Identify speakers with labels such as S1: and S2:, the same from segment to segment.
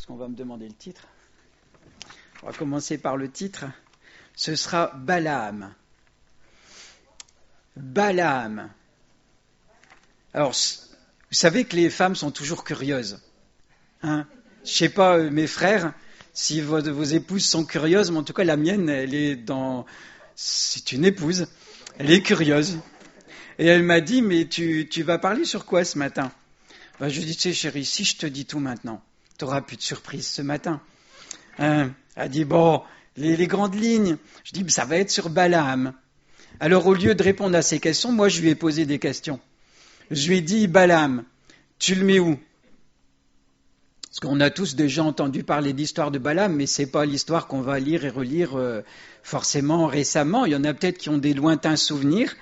S1: parce qu'on va me demander le titre. On va commencer par le titre. Ce sera Balaam. Balaam. Alors, vous savez que les femmes sont toujours curieuses. Hein? Je ne sais pas, mes frères, si vos épouses sont curieuses, mais en tout cas, la mienne, c'est une épouse. Elle est curieuse. Et elle m'a dit, mais tu vas parler sur quoi ce matin? Je lui ai dit, tu sais, chérie, si je te dis tout maintenant, tu n'auras plus de surprise ce matin. Elle a dit, bon, les grandes lignes. Je dis, ça va être sur Balaam. Alors, au lieu de répondre à ces questions, moi, je lui ai posé des questions. Je lui ai dit, Balaam, tu le mets où? Parce qu'on a tous déjà entendu parler d'histoire de Balaam, mais ce n'est pas l'histoire qu'on va lire et relire forcément récemment. Il y en a peut-être qui ont des lointains souvenirs.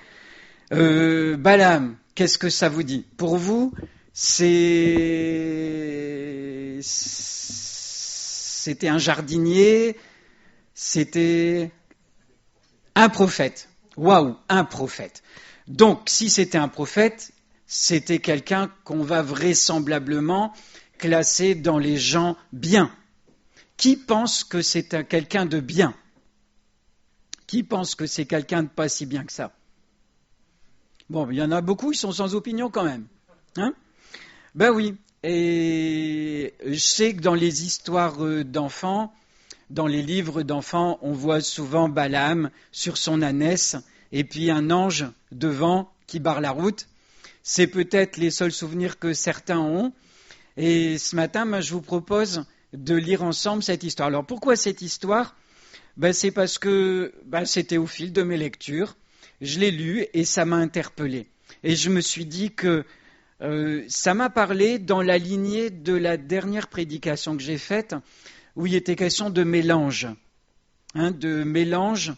S1: Balaam, qu'est-ce que ça vous dit? Pour vous, c'était un jardinier, c'était un prophète. Waouh, un prophète. Donc, si c'était un prophète, c'était quelqu'un qu'on va vraisemblablement classer dans les gens bien. Qui pense que c'est quelqu'un de bien? Qui pense que c'est quelqu'un de pas si bien que ça? Bon, il y en a beaucoup, ils sont sans opinion quand même. Hein? Ben oui, et je sais que dans les histoires d'enfants, dans les livres d'enfants, on voit souvent Balaam sur son ânesse et puis un ange devant qui barre la route. C'est peut-être les seuls souvenirs que certains ont. Et ce matin, je vous propose de lire ensemble cette histoire. Alors pourquoi cette histoire? C'est parce que c'était au fil de mes lectures. Je l'ai lu et ça m'a interpellé. Et je me suis dit que ça m'a parlé dans la lignée de la dernière prédication que j'ai faite, où il était question de mélange, de mélange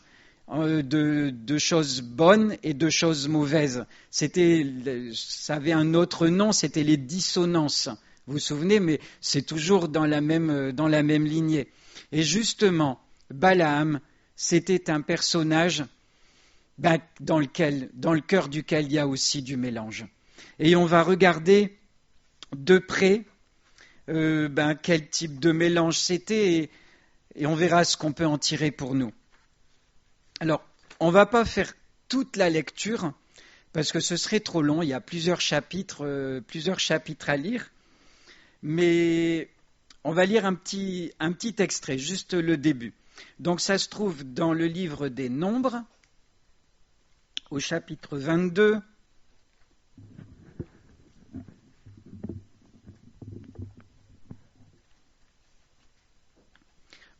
S1: de choses bonnes et de choses mauvaises. Ça avait un autre nom, c'était les dissonances. Vous vous souvenez, mais c'est toujours dans la même lignée. Et justement, Balaam, c'était un personnage dans le cœur duquel il y a aussi du mélange. Et on va regarder de près quel type de mélange c'était et on verra ce qu'on peut en tirer pour nous. Alors, on ne va pas faire toute la lecture parce que ce serait trop long, il y a plusieurs chapitres à lire, mais on va lire un petit extrait, juste le début. Donc ça se trouve dans le livre des Nombres, au chapitre 22,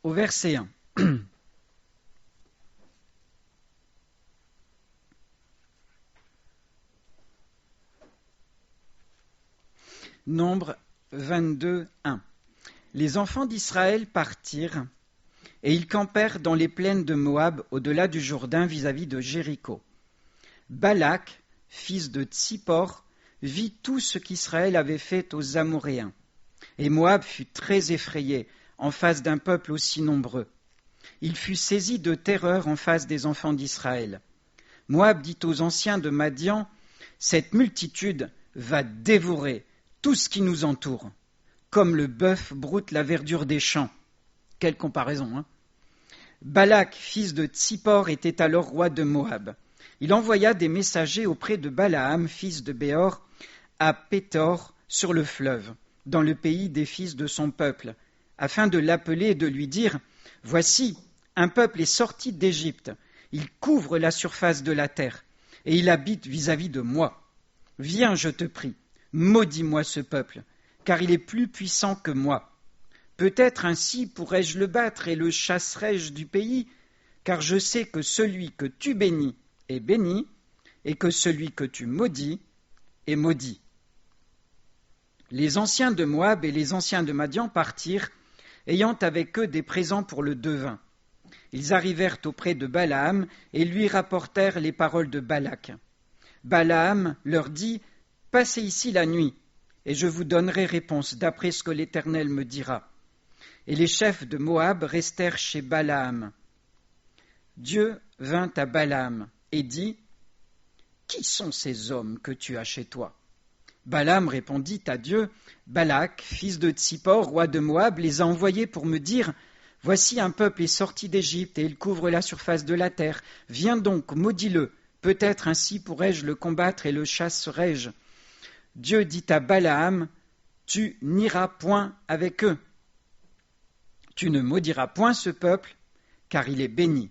S1: au verset 1. Nombre 22, 1. Les enfants d'Israël partirent et ils campèrent dans les plaines de Moab au-delà du Jourdain vis-à-vis de Jéricho. Balak, fils de Tsippor, vit tout ce qu'Israël avait fait aux Amoréens. Et Moab fut très effrayé en face d'un peuple aussi nombreux. Il fut saisi de terreur en face des enfants d'Israël. Moab dit aux anciens de Madian, « Cette multitude va dévorer tout ce qui nous entoure, comme le bœuf broute la verdure des champs. » Quelle comparaison, hein? Balak, fils de Tsippor, était alors roi de Moab. Il envoya des messagers auprès de Balaam, fils de Béor, à Pétor, sur le fleuve, dans le pays des fils de son peuple, afin de l'appeler et de lui dire « Voici, un peuple est sorti d'Égypte, il couvre la surface de la terre, et il habite vis-à-vis de moi. Viens, je te prie, maudis-moi ce peuple, car il est plus puissant que moi. Peut-être ainsi pourrais-je le battre et le chasserai-je du pays, car je sais que celui que tu bénis est béni, et que celui que tu maudis est maudit. » Les anciens de Moab et les anciens de Madian partirent, ayant avec eux des présents pour le devin. Ils arrivèrent auprès de Balaam et lui rapportèrent les paroles de Balak. Balaam leur dit, « Passez ici la nuit, et je vous donnerai réponse d'après ce que l'Éternel me dira. » Et les chefs de Moab restèrent chez Balaam. Dieu vint à Balaam et dit, « Qui sont ces hommes que tu as chez toi ? Balaam répondit à Dieu, Balak, fils de Tsippor, roi de Moab, les a envoyés pour me dire, voici un peuple est sorti d'Égypte et il couvre la surface de la terre. Viens donc, maudis-le. Peut-être ainsi pourrais-je le combattre et le chasserai-je. Dieu dit à Balaam, tu n'iras point avec eux. Tu ne maudiras point ce peuple, car il est béni.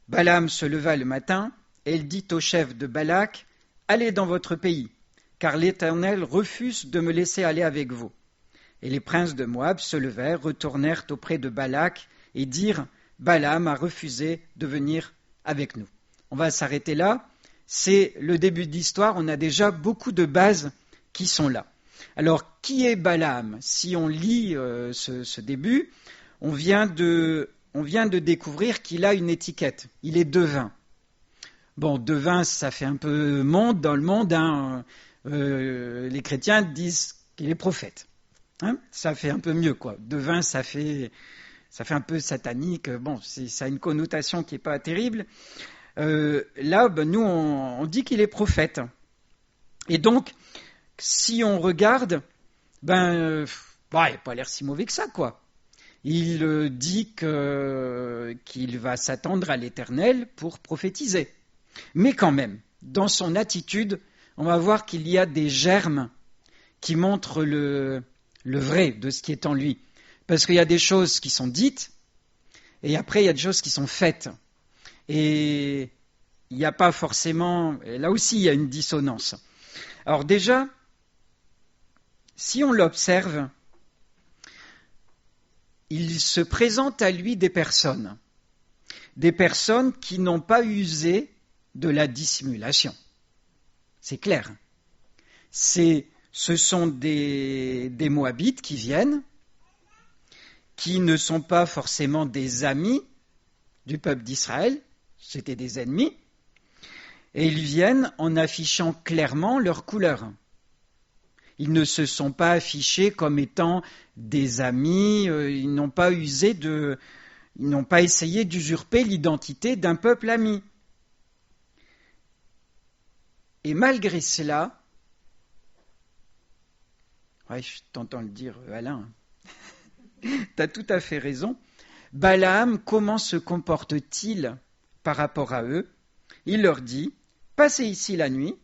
S1: Balaam se leva le matin, et il dit au chef de Balak, allez dans votre pays, car l'Éternel refuse de me laisser aller avec vous. Et les princes de Moab se levèrent, retournèrent auprès de Balak, et dirent, Balaam a refusé de venir avec nous. On va s'arrêter là. C'est le début de l'histoire. On a déjà beaucoup de bases qui sont là. Alors, qui est Balaam ? Si on lit ce début, on vient de découvrir qu'il a une étiquette. Il est devin. Bon, devin, ça fait un peu monde dans le monde. Hein. Les chrétiens disent qu'il est prophète. Hein, ça fait un peu mieux, quoi. Devin, ça fait un peu satanique. Bon, ça a une connotation qui n'est pas terrible. Là, nous, on dit qu'il est prophète. Et donc, si on regarde, il n'a pas l'air si mauvais que ça, quoi. Il dit qu'il va s'attendre à l'Éternel pour prophétiser. Mais quand même, dans son attitude, on va voir qu'il y a des germes qui montrent le vrai de ce qui est en lui. Parce qu'il y a des choses qui sont dites, et après il y a des choses qui sont faites. Et il n'y a pas forcément... Là aussi, il y a une dissonance. Alors déjà, si on l'observe, il se présente à lui des personnes qui n'ont pas usé de la dissimulation. C'est clair. Ce sont des Moabites qui viennent, qui ne sont pas forcément des amis du peuple d'Israël, c'était des ennemis, et ils viennent en affichant clairement leur couleur. Ils ne se sont pas affichés comme étant des amis, ils n'ont pas essayé d'usurper l'identité d'un peuple ami. Et malgré cela, je t'entends le dire, Alain, tu as tout à fait raison, Balaam, comment se comporte-t-il par rapport à eux ? Il leur dit, passez ici la nuit,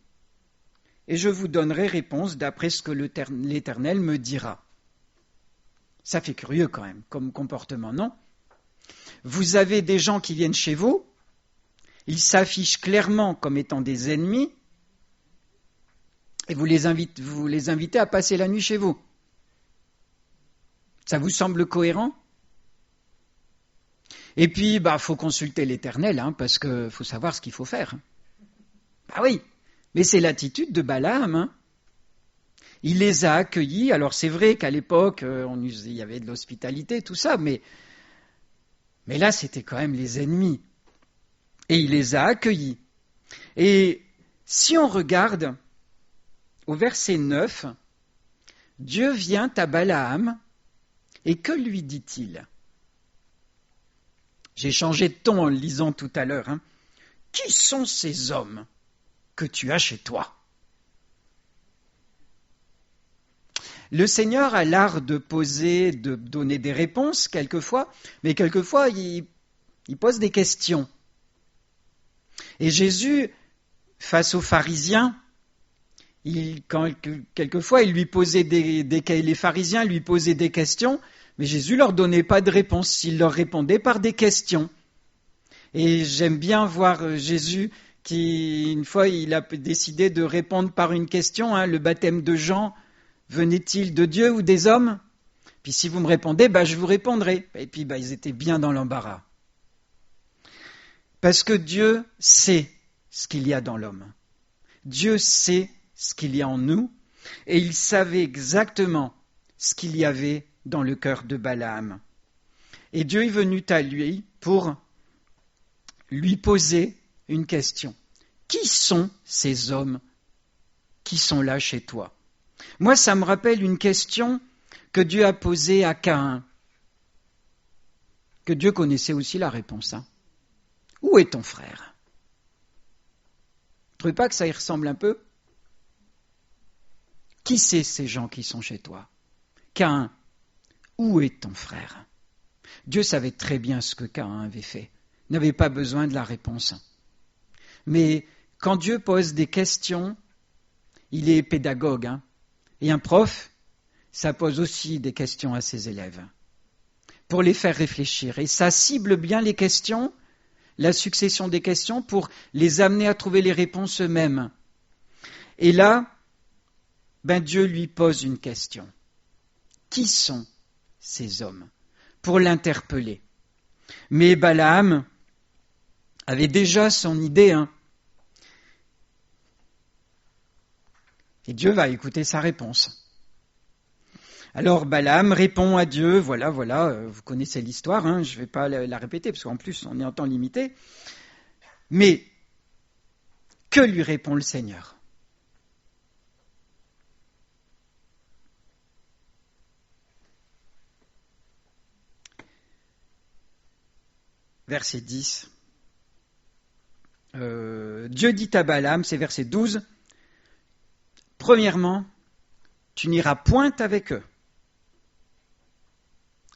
S1: et je vous donnerai réponse d'après ce que l'Éternel me dira. Ça fait curieux quand même, comme comportement, non ? Vous avez des gens qui viennent chez vous, ils s'affichent clairement comme étant des ennemis, et vous les invitez à passer la nuit chez vous. Ça vous semble cohérent ? Et puis, faut consulter l'Éternel, parce qu'il faut savoir ce qu'il faut faire. Oui, mais c'est l'attitude de Balaam. Il les a accueillis. Alors c'est vrai qu'à l'époque, il y avait de l'hospitalité, tout ça, mais là, c'était quand même les ennemis. Et il les a accueillis. Et si on regarde au verset 9, Dieu vient à Balaam, et que lui dit-il ? J'ai changé de ton en le lisant tout à l'heure. Qui sont ces hommes que tu as chez toi ? Le Seigneur a l'art de donner des réponses quelquefois, mais quelquefois il pose des questions. Et Jésus, face aux pharisiens, quelquefois les pharisiens lui posaient des questions, mais Jésus leur donnait pas de réponse, il leur répondait par des questions. Et j'aime bien voir Jésus qui, une fois, il a décidé de répondre par une question, le baptême de Jean, venait-il de Dieu ou des hommes ? Puis si vous me répondez, je vous répondrai. Et puis ils étaient bien dans l'embarras. Parce que Dieu sait ce qu'il y a dans l'homme. Dieu sait ce qu'il y a en nous, et il savait exactement ce qu'il y avait dans le cœur de Balaam. Et Dieu est venu à lui pour lui poser une question. Qui sont ces hommes qui sont là chez toi ? Moi, ça me rappelle une question que Dieu a posée à Caïn, que Dieu connaissait aussi la réponse. Où est ton frère ? Tu ne trouvez pas que ça y ressemble un peu ? Qui c'est ces gens qui sont chez toi? Caïn, où est ton frère? Dieu savait très bien ce que Caïn avait fait. Il n'avait pas besoin de la réponse. Mais quand Dieu pose des questions, il est pédagogue. Et un prof, ça pose aussi des questions à ses élèves pour les faire réfléchir. Et ça cible bien les questions, la succession des questions, pour les amener à trouver les réponses eux-mêmes. Et là, Dieu lui pose une question. Qui sont ces hommes? Pour l'interpeller. Mais Balaam avait déjà son idée. Et Dieu va écouter sa réponse. Alors Balaam répond à Dieu, voilà, vous connaissez l'histoire, je ne vais pas la répéter, parce qu'en plus on est en temps limité. Mais que lui répond le Seigneur? Verset 10. Dieu dit à Balaam, c'est verset 12, premièrement, tu n'iras point avec eux.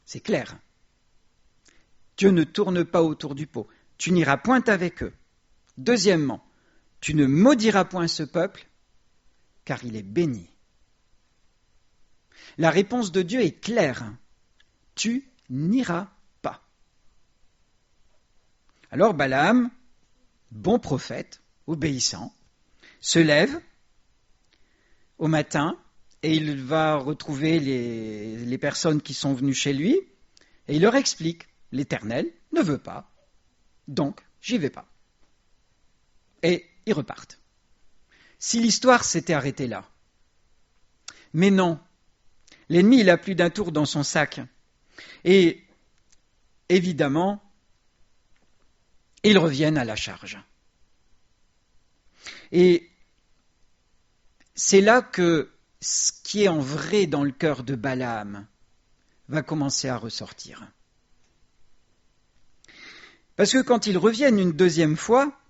S1: C'est clair. Dieu ne tourne pas autour du pot. Tu n'iras point avec eux. Deuxièmement, tu ne maudiras point ce peuple, car il est béni. La réponse de Dieu est claire. Tu n'iras pas. Alors Balaam, bon prophète, obéissant, se lève au matin et il va retrouver les personnes qui sont venues chez lui et il leur explique, l'Éternel ne veut pas, donc j'y vais pas. Et ils repartent. Si l'histoire s'était arrêtée là. Mais non, l'ennemi il a plus d'un tour dans son sac. Et évidemment, ils reviennent à la charge. Et c'est là que ce qui est en vrai dans le cœur de Balaam va commencer à ressortir. Parce que quand ils reviennent une deuxième fois,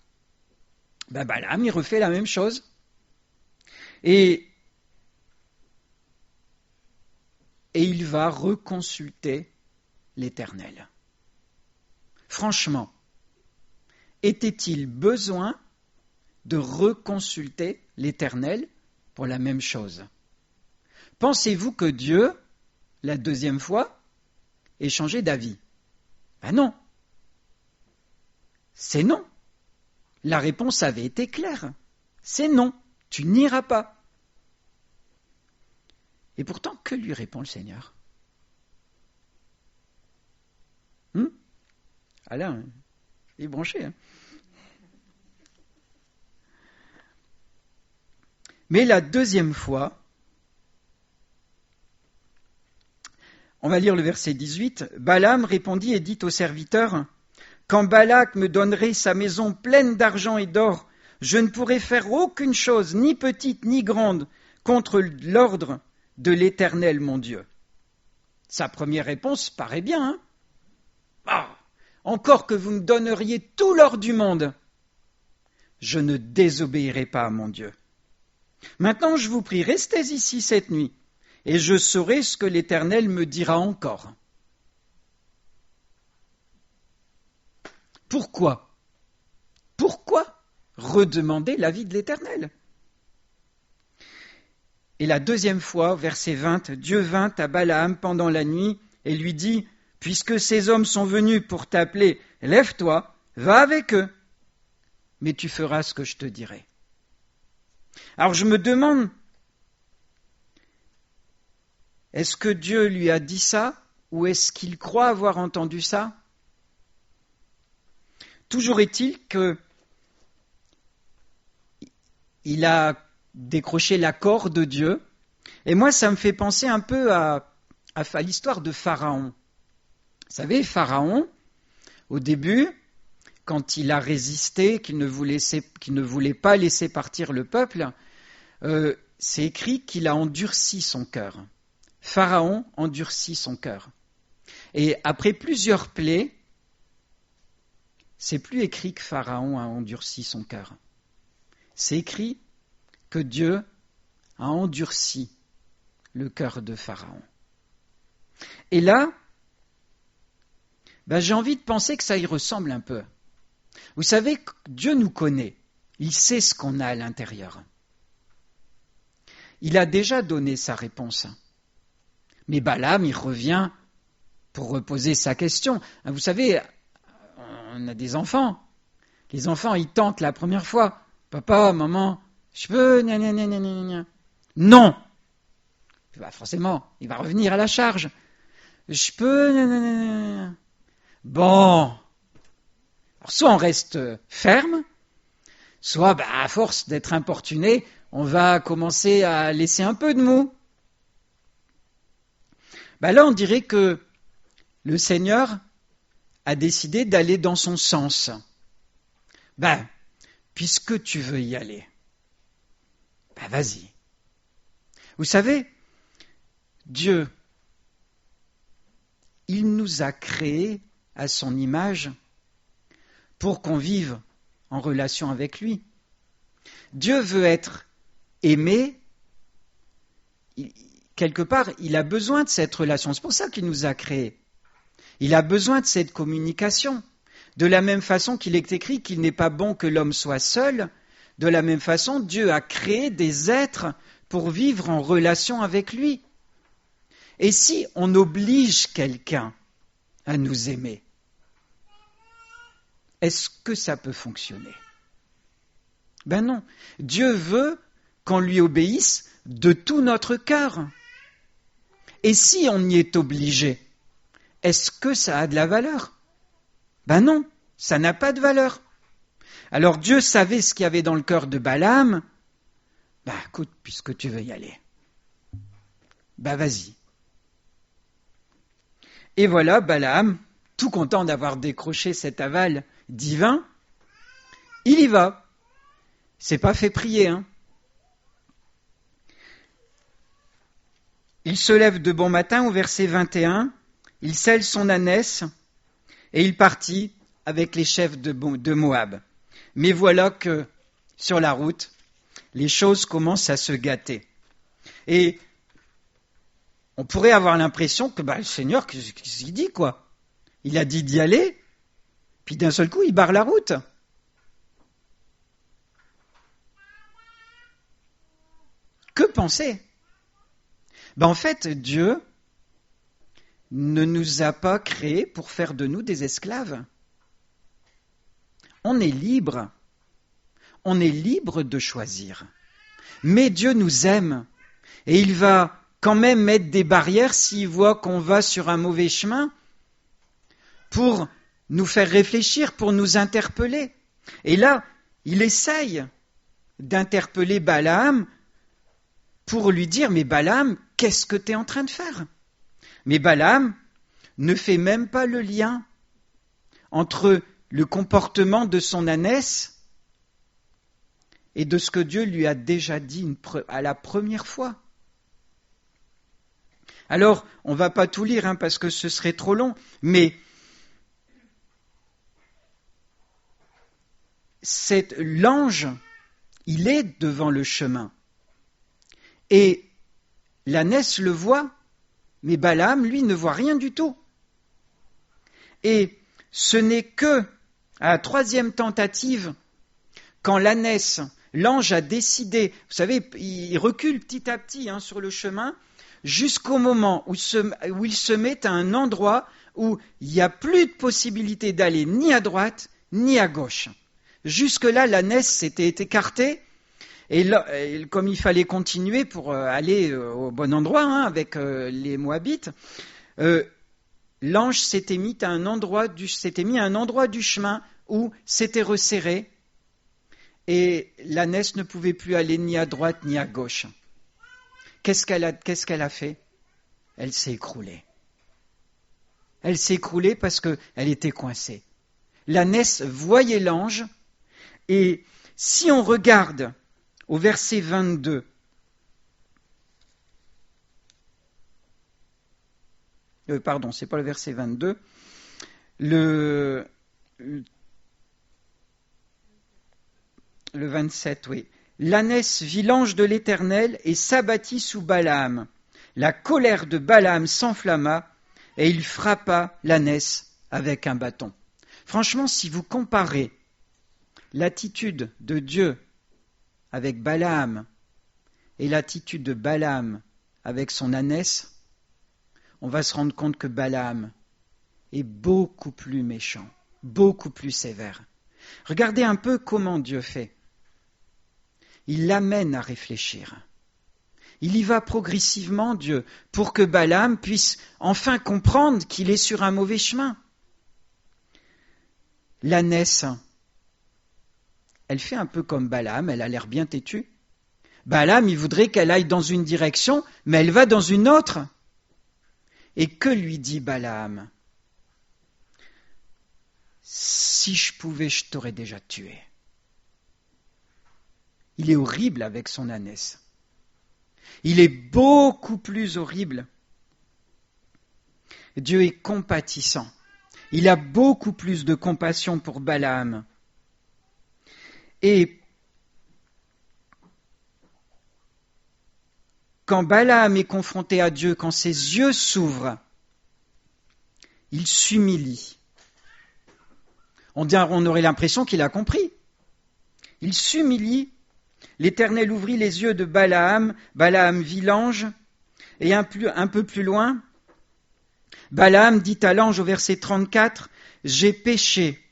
S1: Balaam il refait la même chose. Et il va reconsulter l'Éternel. Franchement, était-il besoin de reconsulter l'Éternel pour la même chose? Pensez-vous que Dieu, la deuxième fois, ait changé d'avis? Non. C'est non. La réponse avait été claire. C'est non. Tu n'iras pas. Et pourtant, que lui répond le Seigneur? Alain, il est branché. Mais la deuxième fois, on va lire le verset 18, Balaam répondit et dit au serviteur, « Quand Balak me donnerait sa maison pleine d'argent et d'or, je ne pourrais faire aucune chose, ni petite ni grande, contre l'ordre de l'Éternel mon Dieu. » Sa première réponse paraît bien. Encore que vous me donneriez tout l'or du monde, je ne désobéirai pas à mon Dieu. Maintenant, je vous prie, restez ici cette nuit, et je saurai ce que l'Éternel me dira encore. Pourquoi redemander l'avis de l'Éternel? Et la deuxième fois, verset 20, Dieu vint à Balaam pendant la nuit et lui dit, « Puisque ces hommes sont venus pour t'appeler, lève-toi, va avec eux, mais tu feras ce que je te dirai. » Alors je me demande, est-ce que Dieu lui a dit ça ou est-ce qu'il croit avoir entendu ça? Toujours est-il qu'il a décroché l'accord de Dieu. Et moi, ça me fait penser un peu à l'histoire de Pharaon. Vous savez, Pharaon, au début, quand il a résisté, qu'il ne voulait pas laisser partir le peuple, c'est écrit qu'il a endurci son cœur. Pharaon endurcit son cœur. Et après plusieurs plaies, c'est plus écrit que Pharaon a endurci son cœur. C'est écrit que Dieu a endurci le cœur de Pharaon. Et là, j'ai envie de penser que ça y ressemble un peu. Vous savez, Dieu nous connaît. Il sait ce qu'on a à l'intérieur. Il a déjà donné sa réponse. Mais Balaam, il revient pour reposer sa question. Vous savez, on a des enfants. Les enfants, ils tentent la première fois. Papa, maman, je peux... Non. Forcément, il va revenir à la charge. Je peux... Bon. Alors, soit on reste ferme, soit, à force d'être importuné, on va commencer à laisser un peu de mou. Là, on dirait que le Seigneur a décidé d'aller dans son sens. Puisque tu veux y aller, vas-y. Vous savez, Dieu, il nous a créés à son image pour qu'on vive en relation avec lui. Dieu veut être aimé. Quelque part, il a besoin de cette relation. C'est pour ça qu'il nous a créés. Il a besoin de cette communication. De la même façon qu'il est écrit qu'il n'est pas bon que l'homme soit seul, de la même façon, Dieu a créé des êtres pour vivre en relation avec lui. Et si on oblige quelqu'un à nous aimer, est-ce que ça peut fonctionner? Non. Dieu veut qu'on lui obéisse de tout notre cœur. Et si on y est obligé, est-ce que ça a de la valeur? Non, ça n'a pas de valeur. Alors Dieu savait ce qu'il y avait dans le cœur de Balaam. Écoute, puisque tu veux y aller, vas-y. Et voilà, Balaam, tout content d'avoir décroché cet aval divin, il y va. C'est pas fait prier, hein. Il se lève de bon matin au verset 21, il selle son ânesse et il partit avec les chefs de Moab. Mais voilà que sur la route, les choses commencent à se gâter. Et on pourrait avoir l'impression que le Seigneur, qu'est-ce qu'il dit, quoi? Il a dit d'y aller, puis d'un seul coup, il barre la route. Que penser? En fait, Dieu ne nous a pas créés pour faire de nous des esclaves. On est libre. On est libre de choisir. Mais Dieu nous aime. Et il va quand même mettre des barrières s'il voit qu'on va sur un mauvais chemin pour nous faire réfléchir, pour nous interpeller. Et là, il essaye d'interpeller Balaam pour lui dire « Mais Balaam, qu'est-ce que tu es en train de faire ?» Mais Balaam ne fait même pas le lien entre le comportement de son ânesse et de ce que Dieu lui a déjà dit à la première fois. Alors, on ne va pas tout lire parce que ce serait trop long, mais l'ange, il est devant le chemin. Et l'ânesse le voit, mais Balaam, lui, ne voit rien du tout. Et ce n'est que à la troisième tentative, quand l'ange a décidé, vous savez, il recule petit à petit sur le chemin, jusqu'au moment où il se met à un endroit où il n'y a plus de possibilité d'aller ni à droite ni à gauche. Jusque-là, l'ânesse s'était écartée, et là, comme il fallait continuer pour aller au bon endroit avec les Moabites, l'ange s'était mis à un endroit du chemin où c'était resserré, et l'ânesse ne pouvait plus aller ni à droite ni à gauche. Qu'est-ce qu'elle a fait? Elle s'est écroulée. Elle s'est écroulée parce qu'elle était coincée. L'ânesse voyait l'ange, et si on regarde au verset 22, pardon, c'est pas le verset 22, le 27, oui. l'ânesse vit l'ange de l'Éternel et s'abattit sous Balaam. La colère de Balaam s'enflamma et il frappa l'ânesse avec un bâton. Franchement, si vous comparez l'attitude de Dieu avec Balaam et l'attitude de Balaam avec son ânesse, on va se rendre compte que Balaam est beaucoup plus méchant, beaucoup plus sévère. Regardez un peu comment Dieu fait. Il l'amène à réfléchir. Il y va progressivement, Dieu, pour que Balaam puisse enfin comprendre qu'il est sur un mauvais chemin. L'ânesse, elle fait un peu comme Balaam, elle a l'air bien têtue. Balaam, il voudrait qu'elle aille dans une direction, mais elle va dans une autre. Et que lui dit Balaam ? Si je pouvais, je t'aurais déjà tué. Il est horrible avec son ânesse. Il est beaucoup plus horrible. Dieu est compatissant. Il a beaucoup plus de compassion pour Balaam. Et quand Balaam est confronté à Dieu, quand ses yeux s'ouvrent, il s'humilie. On aurait l'impression qu'il a compris. Il s'humilie. L'Éternel ouvrit les yeux de Balaam. Balaam vit l'ange. Et un peu plus loin, Balaam dit à l'ange au verset 34, « J'ai péché,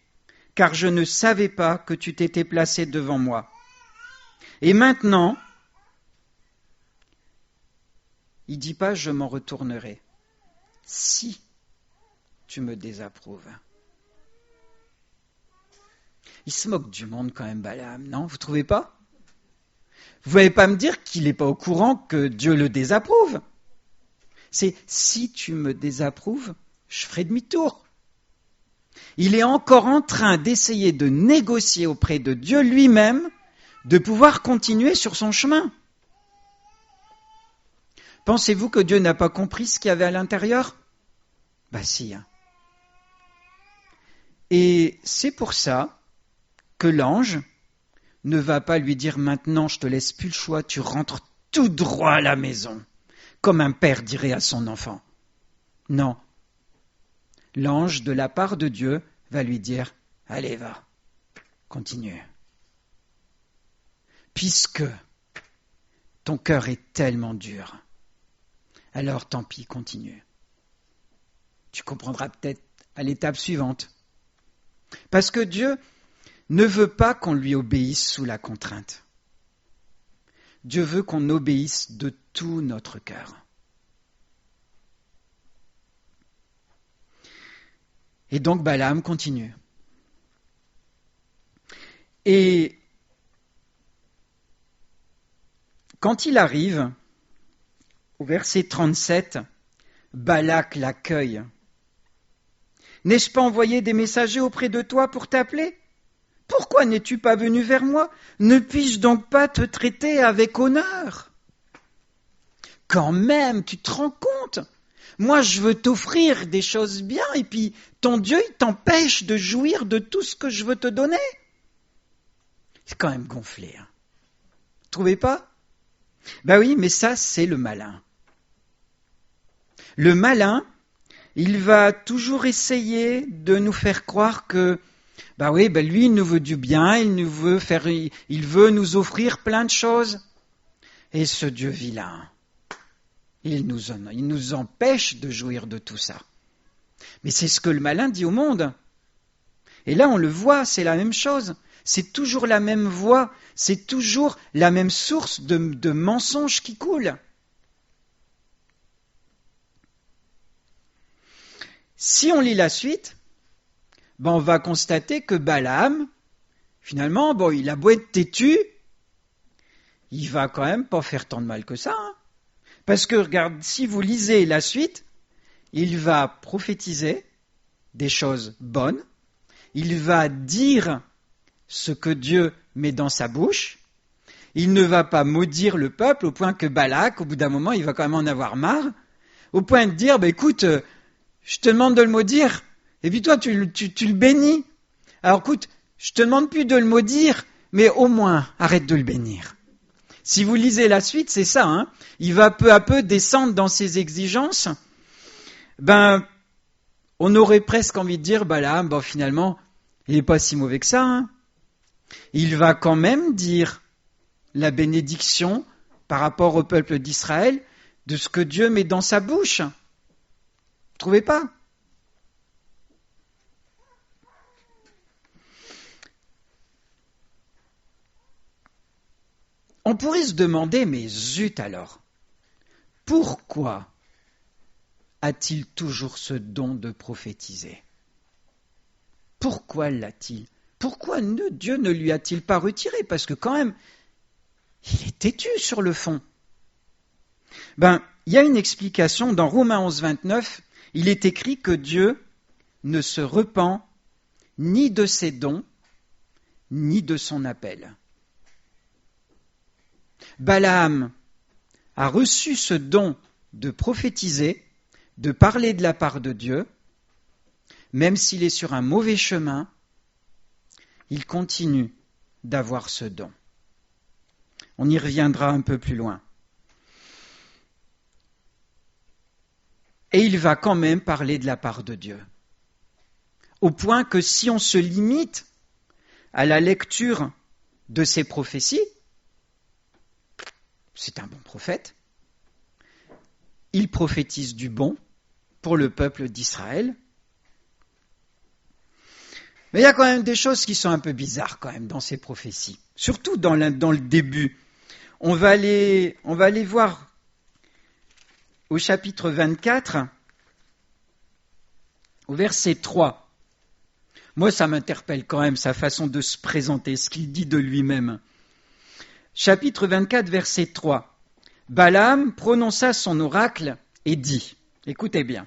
S1: car je ne savais pas que tu t'étais placé devant moi. Et maintenant, il ne dit pas « je m'en retournerai », si tu me désapprouves. » Il se moque du monde quand même, Balaam, non ? Vous ne trouvez pas ? Vous n'allez pas me dire qu'il n'est pas au courant que Dieu le désapprouve. C'est « si tu me désapprouves, je ferai demi-tour ». Il est encore en train d'essayer de négocier auprès de Dieu lui-même de pouvoir continuer sur son chemin. Pensez-vous que Dieu n'a pas compris ce qu'il y avait à l'intérieur ? Ben si. Et c'est pour ça que l'ange ne va pas lui dire « maintenant je te laisse plus le choix, tu rentres tout droit à la maison », comme un père dirait à son enfant. Non. L'ange, de la part de Dieu, va lui dire « allez, va, continue. Puisque ton cœur est tellement dur, alors tant pis, continue. Tu comprendras peut-être à l'étape suivante. » Parce que Dieu ne veut pas qu'on lui obéisse sous la contrainte. Dieu veut qu'on obéisse de tout notre cœur. Et donc Balaam continue. Et quand il arrive au verset 37, Balak l'accueille. « N'ai-je pas envoyé des messagers auprès de toi pour t'appeler ? Pourquoi n'es-tu pas venu vers moi ? Ne puis-je donc pas te traiter avec honneur ? Quand même, tu te rends compte ? Moi, je veux t'offrir des choses bien, et puis ton Dieu, il t'empêche de jouir de tout ce que je veux te donner. C'est quand même gonflé. Hein. Vous trouvez pas ? Ben oui, mais ça, c'est le malin. Le malin, il va toujours essayer de nous faire croire que, lui, il nous veut du bien, il veut nous offrir plein de choses. Et ce Dieu vilain, il nous empêche de jouir de tout ça. Mais c'est ce que le malin dit au monde. Et là, on le voit, c'est la même chose. C'est toujours la même voie, c'est toujours la même source de mensonges qui coulent. Si on lit la suite, on va constater que Balaam, finalement, il a beau être têtu, il va quand même pas faire tant de mal que ça. Hein. Parce que, regarde, si vous lisez la suite, il va prophétiser des choses bonnes, il va dire ce que Dieu met dans sa bouche, il ne va pas maudire le peuple au point que Balak, au bout d'un moment, il va quand même en avoir marre, au point de dire, écoute, je te demande de le maudire, et puis toi, tu le bénis. Alors écoute, je te demande plus de le maudire, mais au moins, arrête de le bénir. Si vous lisez la suite, c'est ça, hein. Il va peu à peu descendre dans ses exigences. On aurait presque envie de dire, Balaam, finalement, il n'est pas si mauvais que ça, hein. Il va quand même dire la bénédiction par rapport au peuple d'Israël de ce que Dieu met dans sa bouche. Vous ne trouvez pas? On pourrait se demander, mais zut alors, pourquoi a-t-il toujours ce don de prophétiser? Pourquoi l'a-t-il? Pourquoi Dieu ne lui a-t-il pas retiré? Parce que quand même, il est têtu sur le fond. Il y a une explication dans Romains 11, 29. Il est écrit que Dieu ne se repent ni de ses dons, ni de son appel. Balaam a reçu ce don de prophétiser, de parler de la part de Dieu. Même s'il est sur un mauvais chemin, il continue d'avoir ce don. On y reviendra un peu plus loin. Et il va quand même parler de la part de Dieu. Au point que si on se limite à la lecture de ces prophéties, c'est un bon prophète. Il prophétise du bon pour le peuple d'Israël. Mais il y a quand même des choses qui sont un peu bizarres quand même dans ces prophéties. Surtout dans le début. On va aller voir au chapitre 24, au verset 3. Moi, ça m'interpelle quand même, sa façon de se présenter, ce qu'il dit de lui-même. Chapitre 24, verset 3. Balaam prononça son oracle et dit, écoutez bien,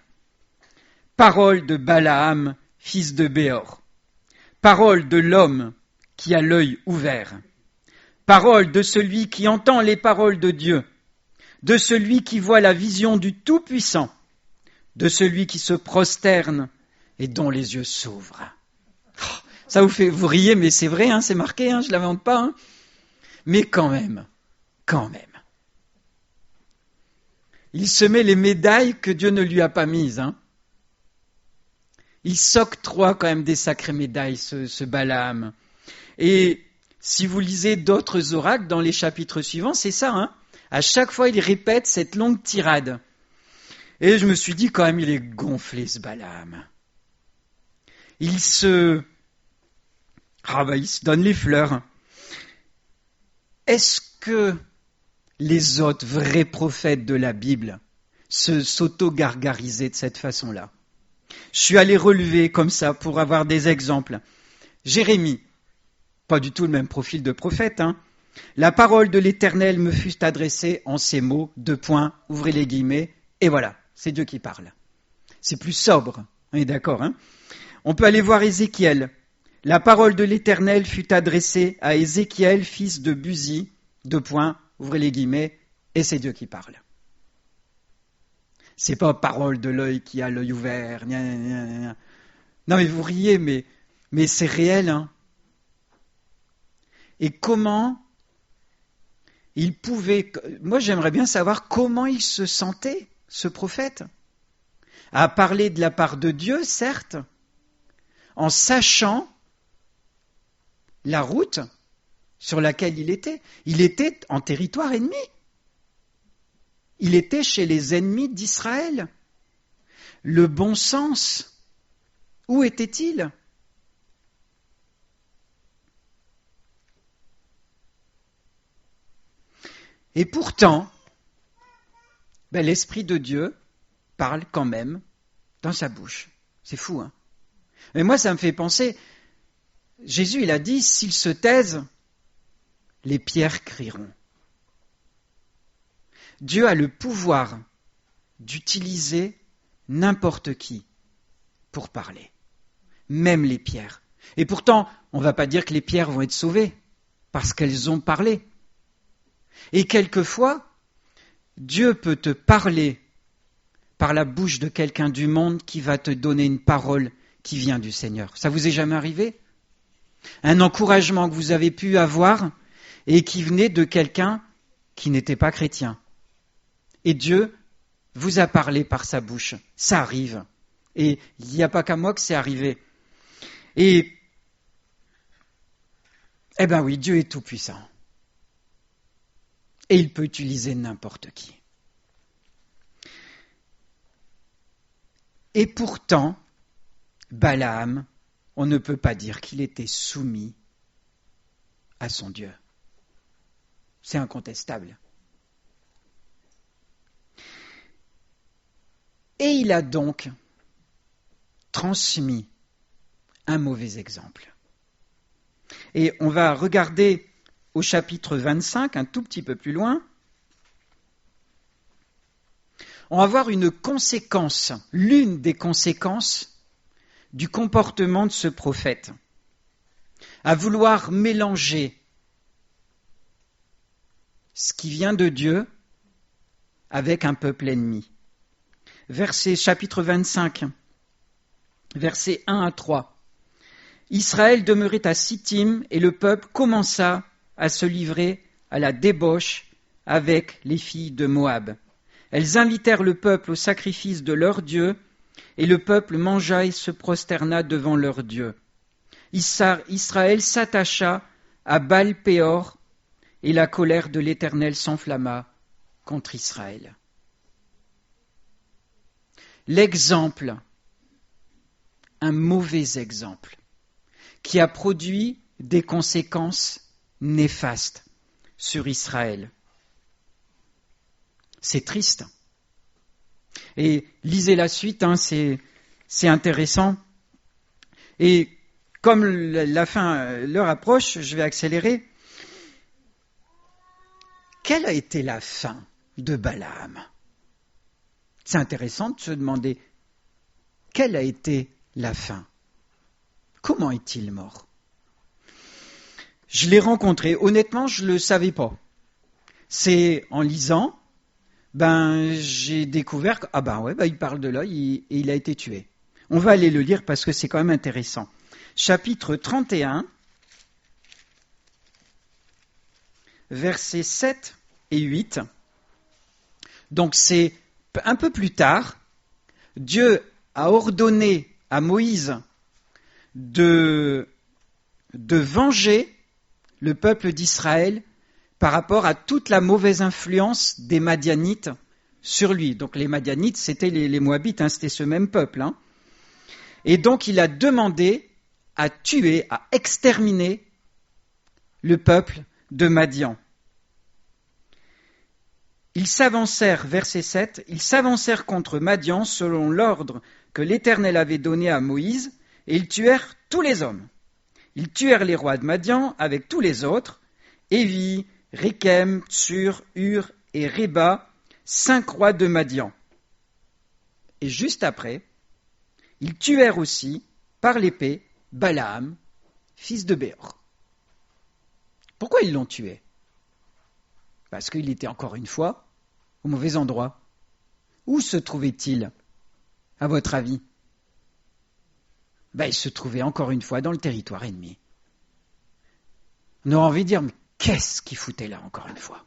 S1: parole de Balaam, fils de Béor, parole de l'homme qui a l'œil ouvert, parole de celui qui entend les paroles de Dieu, de celui qui voit la vision du Tout-Puissant, de celui qui se prosterne et dont les yeux s'ouvrent. Ça vous riez, mais c'est vrai, hein, c'est marqué, hein, je ne l'invente pas. Hein. Mais quand même. Il se met les médailles que Dieu ne lui a pas mises. Hein. Il s'octroie quand même des sacrées médailles, ce Balaam. Et si vous lisez d'autres oracles dans les chapitres suivants, c'est ça. Hein. À chaque fois, il répète cette longue tirade. Et je me suis dit, quand même, il est gonflé, ce Balaam. Il se donne les fleurs. Est-ce que les autres vrais prophètes de la Bible s'auto-gargarisaient de cette façon-là? Je suis allé relever comme ça pour avoir des exemples. Jérémie, pas du tout le même profil de prophète. Hein. La parole de l'Éternel me fut adressée en ces mots, : ouvrez les guillemets, et voilà, c'est Dieu qui parle. C'est plus sobre, on est d'accord. Hein. On peut aller voir Ézéchiel. La parole de l'Éternel fut adressée à Ézéchiel, fils de Buzi, : ouvrez les guillemets, et c'est Dieu qui parle. C'est pas parole de l'œil qui a l'œil ouvert. Gna, gna, gna. Non mais vous riez, mais c'est réel. Hein. Et comment il pouvait... Moi j'aimerais bien savoir comment il se sentait, ce prophète, à parler de la part de Dieu, certes, en sachant la route sur laquelle il était. Il était en territoire ennemi. Il était chez les ennemis d'Israël. Le bon sens, où était-il? Et pourtant, l'Esprit de Dieu parle quand même dans sa bouche. C'est fou, hein? Mais moi, ça me fait penser, Jésus, il a dit, s'ils se taisent, les pierres crieront. Dieu a le pouvoir d'utiliser n'importe qui pour parler, même les pierres. Et pourtant, on ne va pas dire que les pierres vont être sauvées, parce qu'elles ont parlé. Et quelquefois, Dieu peut te parler par la bouche de quelqu'un du monde qui va te donner une parole qui vient du Seigneur. Ça vous est jamais arrivé? Un encouragement que vous avez pu avoir et qui venait de quelqu'un qui n'étaient pas chrétiens. Et Dieu vous a parlé par sa bouche. Ça arrive. Et il n'y a pas qu'à moi que c'est arrivé. Et, eh ben oui, Dieu est tout-puissant. Et il peut utiliser n'importe qui. Et pourtant, Balaam, on ne peut pas dire qu'il était soumis à son Dieu. C'est incontestable. Et il a donc transmis un mauvais exemple. Et on va regarder au chapitre 25, un tout petit peu plus loin. On va voir une conséquence, l'une des conséquences du comportement de ce prophète, à vouloir mélanger ce qui vient de Dieu avec un peuple ennemi. Chapitre 25, versets 1 à 3. Israël demeurait à Sittim et le peuple commença à se livrer à la débauche avec les filles de Moab. Elles invitèrent le peuple au sacrifice de leur Dieu, et le peuple mangea et se prosterna devant leur Dieu. Israël s'attacha à Baal-Péor, et la colère de l'Éternel s'enflamma contre Israël. L'exemple, un mauvais exemple, qui a produit des conséquences néfastes sur Israël. C'est triste. Et lisez la suite, c'est intéressant. Et comme la fin l'heure approche, je vais accélérer. Quelle a été la fin de Balaam ? C'est intéressant de se demander quelle a été la fin. Comment est-il mort ? Je l'ai rencontré. Honnêtement, je ne le savais pas. C'est en lisant, j'ai découvert il parle de là et il a été tué. On va aller le lire parce que c'est quand même intéressant. Chapitre 31, versets 7 et 8. Donc c'est un peu plus tard, Dieu a ordonné à Moïse de venger le peuple d'Israël par rapport à toute la mauvaise influence des Madianites sur lui. Donc les Madianites, c'était les Moabites, c'était ce même peuple. Et donc il a demandé à tuer, à exterminer le peuple de Madian. Ils s'avancèrent, verset 7, ils s'avancèrent contre Madian selon l'ordre que l'Éternel avait donné à Moïse, et ils tuèrent tous les hommes. Ils tuèrent les rois de Madian avec tous les autres, Évi, Rékem, Tsur, Hur et Réba, 5 rois de Madian. Et juste après, ils tuèrent aussi, par l'épée, Balaam, fils de Béor. Pourquoi ils l'ont tué ? Parce qu'il était encore une fois au mauvais endroit. Où se trouvait-il, à votre avis ? Il se trouvait encore une fois dans le territoire ennemi. On aurait envie de dire, mais qu'est-ce qu'il foutait là encore une fois ?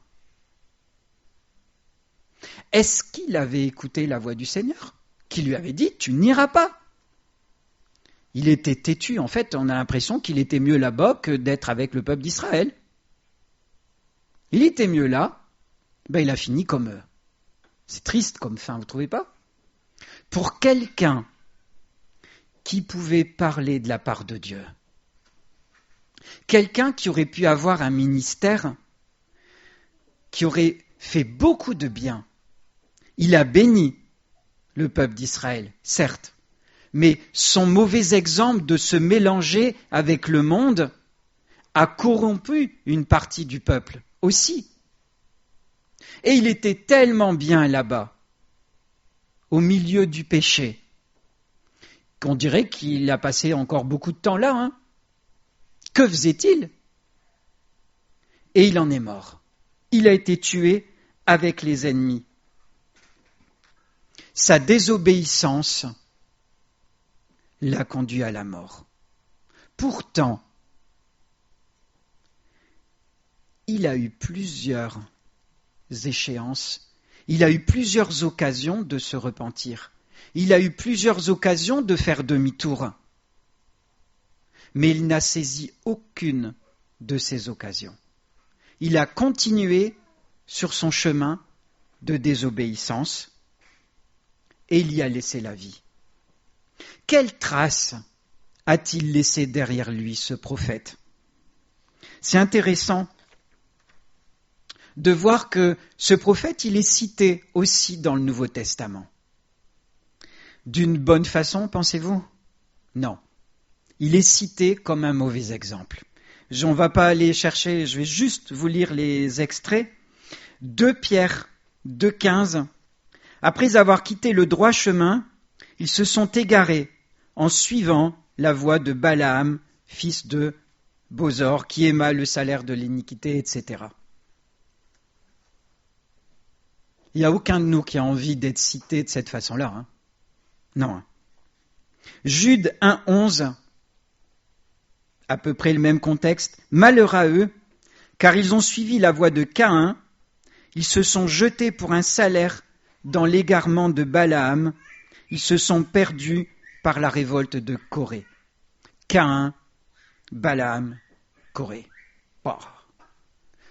S1: Est-ce qu'il avait écouté la voix du Seigneur, qui lui avait dit, tu n'iras pas ? Il était têtu, en fait, on a l'impression qu'il était mieux là-bas que d'être avec le peuple d'Israël. Il était mieux là, il a fini comme eux. C'est triste comme fin, vous ne trouvez pas ? Pour quelqu'un qui pouvait parler de la part de Dieu, quelqu'un qui aurait pu avoir un ministère, qui aurait fait beaucoup de bien, il a béni le peuple d'Israël, certes, mais son mauvais exemple de se mélanger avec le monde a corrompu une partie du peuple aussi. Et il était tellement bien là-bas, au milieu du péché, qu'on dirait qu'il a passé encore beaucoup de temps là. Que faisait-il ? Et il en est mort. Il a été tué avec les ennemis. Sa désobéissance l'a conduit à la mort. Pourtant, il a eu plusieurs échéances. Il a eu plusieurs occasions de se repentir. Il a eu plusieurs occasions de faire demi-tour. Mais il n'a saisi aucune de ces occasions. Il a continué sur son chemin de désobéissance et il y a laissé la vie. Quelle trace a-t-il laissé derrière lui, ce prophète ? C'est intéressant de voir que ce prophète, il est cité aussi dans le Nouveau Testament. D'une bonne façon, pensez-vous ? Non. Il est cité comme un mauvais exemple. On ne va pas aller chercher, je vais juste vous lire les extraits. 2 Pierre 2,15. Après avoir quitté le droit chemin, ils se sont égarés en suivant la voie de Balaam, fils de Bosor, qui aima le salaire de l'iniquité, etc. Il n'y a aucun de nous qui a envie d'être cité de cette façon-là. Hein. Non. Jude 1,11, à peu près le même contexte. Malheur à eux, car ils ont suivi la voie de Caïn, ils se sont jetés pour un salaire dans l'égarement de Balaam, ils se sont perdus par la révolte de Corée. Caïn, Balaam, Corée. Oh.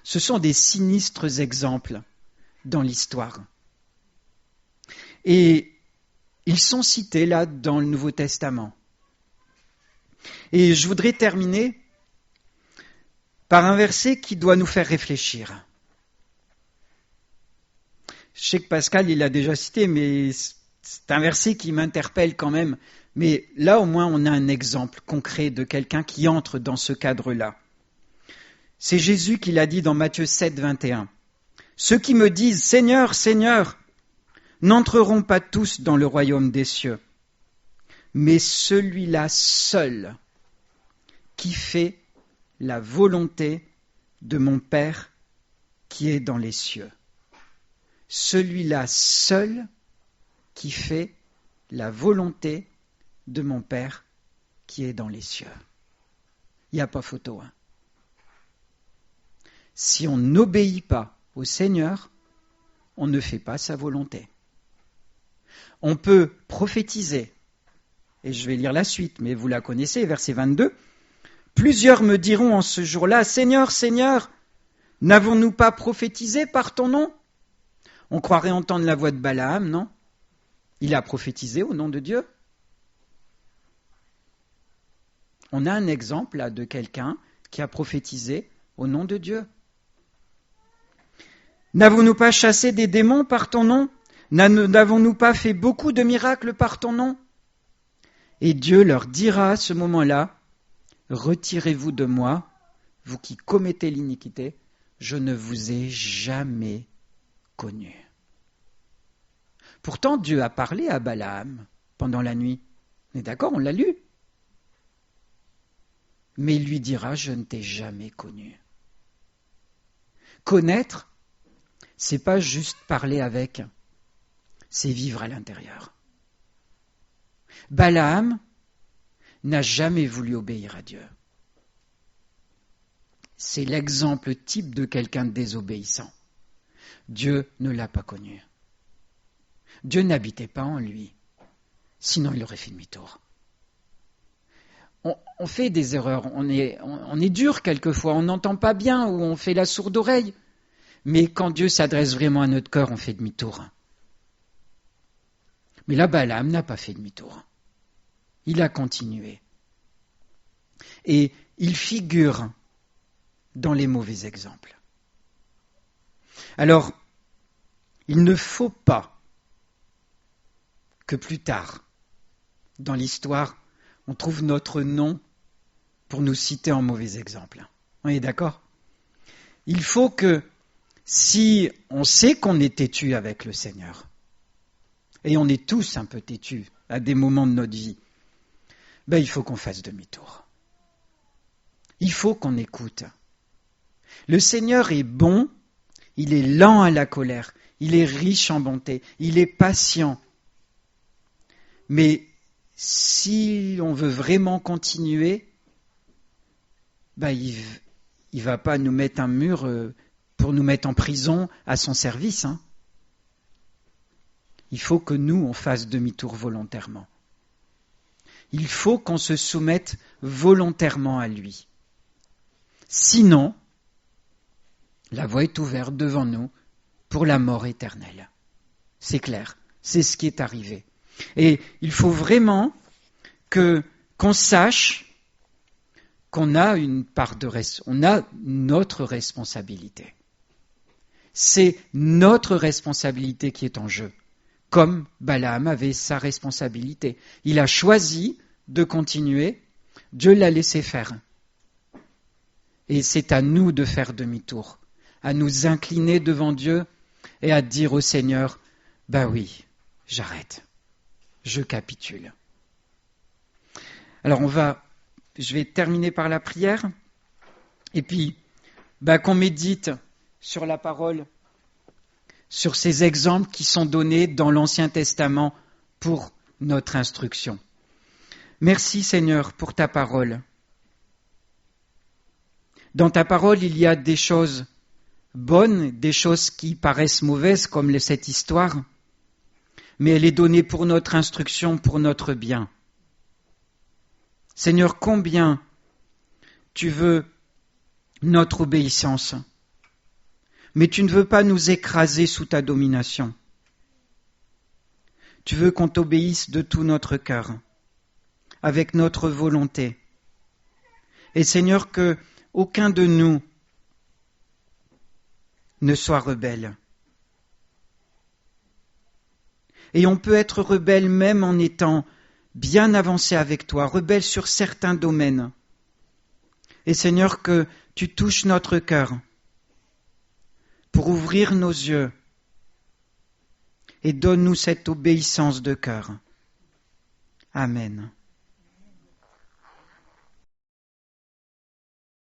S1: Ce sont des sinistres exemples dans l'histoire. Et ils sont cités là dans le Nouveau Testament. Et je voudrais terminer par un verset qui doit nous faire réfléchir. Je sais que Pascal, il l'a déjà cité, mais c'est un verset qui m'interpelle quand même. Mais là, au moins, on a un exemple concret de quelqu'un qui entre dans ce cadre-là. C'est Jésus qui l'a dit dans Matthieu 7, 21. « Ceux qui me disent « Seigneur, Seigneur », n'entreront pas tous dans le royaume des cieux, mais celui-là seul qui fait la volonté de mon Père qui est dans les cieux. » Celui-là seul qui fait la volonté de mon Père qui est dans les cieux. Il n'y a pas photo. Hein. Si on n'obéit pas au Seigneur, on ne fait pas sa volonté. On peut prophétiser, et je vais lire la suite, mais vous la connaissez, verset 22. « Plusieurs me diront en ce jour-là, Seigneur, Seigneur, n'avons-nous pas prophétisé par ton nom ?» On croirait entendre la voix de Balaam, non ? Il a prophétisé au nom de Dieu. On a un exemple là de quelqu'un qui a prophétisé au nom de Dieu. N'avons-nous pas chassé des démons par ton nom ? N'avons-nous pas fait beaucoup de miracles par ton nom ? Et Dieu leur dira à ce moment-là, retirez-vous de moi, vous qui commettez l'iniquité, je ne vous ai jamais connu. Pourtant, Dieu a parlé à Balaam pendant la nuit. On est d'accord, on l'a lu. Mais il lui dira, je ne t'ai jamais connu. Connaître, c'est pas juste parler avec, c'est vivre à l'intérieur. Balaam n'a jamais voulu obéir à Dieu. C'est l'exemple type de quelqu'un de désobéissant. Dieu ne l'a pas connu. Dieu n'habitait pas en lui, sinon il aurait fait demi-tour. On fait des erreurs, on est dur quelquefois, on n'entend pas bien ou on fait la sourde oreille. Mais quand Dieu s'adresse vraiment à notre cœur, on fait demi-tour. Mais là, Balaam n'a pas fait demi-tour. Il a continué. Et il figure dans les mauvais exemples. Alors, il ne faut pas que plus tard, dans l'histoire, on trouve notre nom pour nous citer en mauvais exemple. On est d'accord ? Il faut que, si on sait qu'on est têtu avec le Seigneur, et on est tous un peu têtus à des moments de notre vie, il faut qu'on fasse demi-tour. Il faut qu'on écoute. Le Seigneur est bon, il est lent à la colère, il est riche en bonté, il est patient. Mais si on veut vraiment continuer, il ne va pas nous mettre un mur pour nous mettre en prison à son service. Il faut que nous, on fasse demi-tour volontairement. Il faut qu'on se soumette volontairement à lui. Sinon, la voie est ouverte devant nous pour la mort éternelle. C'est clair, c'est ce qui est arrivé. Et il faut vraiment qu'on sache qu'on a une part on a notre responsabilité. C'est notre responsabilité qui est en jeu, comme Balaam avait sa responsabilité. Il a choisi de continuer, Dieu l'a laissé faire. Et c'est à nous de faire demi-tour, à nous incliner devant Dieu et à dire au Seigneur, oui, j'arrête, je capitule. Alors je vais terminer par la prière, et puis qu'on médite sur la parole, sur ces exemples qui sont donnés dans l'Ancien Testament pour notre instruction. Merci Seigneur pour ta parole. Dans ta parole, il y a des choses bonnes, des choses qui paraissent mauvaises, comme cette histoire, mais elle est donnée pour notre instruction, pour notre bien. Seigneur, combien tu veux notre obéissance, mais tu ne veux pas nous écraser sous ta domination. Tu veux qu'on t'obéisse de tout notre cœur, avec notre volonté. Et Seigneur, que aucun de nous ne soit rebelle. Et on peut être rebelle même en étant bien avancé avec toi, rebelle sur certains domaines. Et Seigneur, que tu touches notre cœur pour ouvrir nos yeux et donne-nous cette obéissance de cœur. Amen.